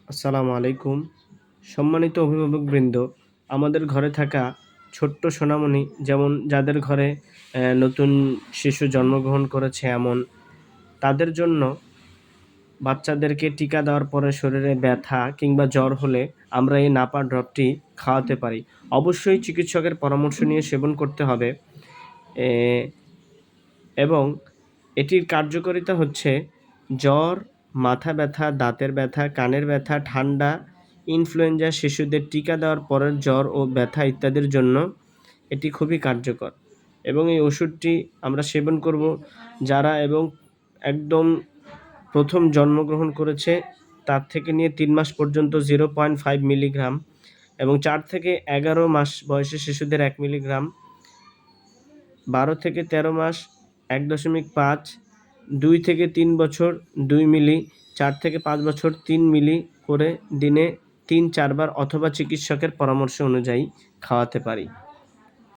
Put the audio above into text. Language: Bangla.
আসসালামু আলাইকুম। সম্মানিত অভিভাবকবৃন্দ, আমাদের ঘরে থাকা ছোট্ট সোনামণি যেমন যাদের ঘরে নতুন শিশু জন্মগ্রহণ করেছে এমন তাদের জন্য বাচ্চাদেরকে টিকা দেওয়ার পরে শরীরে ব্যথা কিংবা জ্বর হলে আমরা এই নাপা ড্রপটি খাওয়াতে পারি। অবশ্যই চিকিৎসকের পরামর্শ নিয়ে সেবন করতে হবে। এ এবং এটির কার্যকারিতা হচ্ছে জ্বর, মাথা ব্যথা, দাঁতের ব্যথা, কানের ব্যথা, ঠান্ডা, ইনফ্লুয়েঞ্জা, শিশুদের টিকা দেওয়ার পরের জ্বর ও ব্যথা ইত্যাদির জন্য এটি খুবই কার্যকর এবং এই ওষুধটি আমরা সেবন করব যারা একদম প্রথম জন্মগ্রহণ করেছে তার থেকে নিয়ে ৩ মাস পর্যন্ত 0.5 মিলিগ্রাম এবং ৪ থেকে ১১ মাস বয়সী শিশুদের ১ মিলিগ্রাম, ১২ থেকে ১৩ মাস ১.৫, ২ থেকে ৩ বছর ২ মিলি, ৪ থেকে ৫ বছর ৩ মিলি করে দিনে ৩-৪ বার অথবা চিকিৎসকের পরামর্শ অনুযায়ী খাওয়াতে পারি।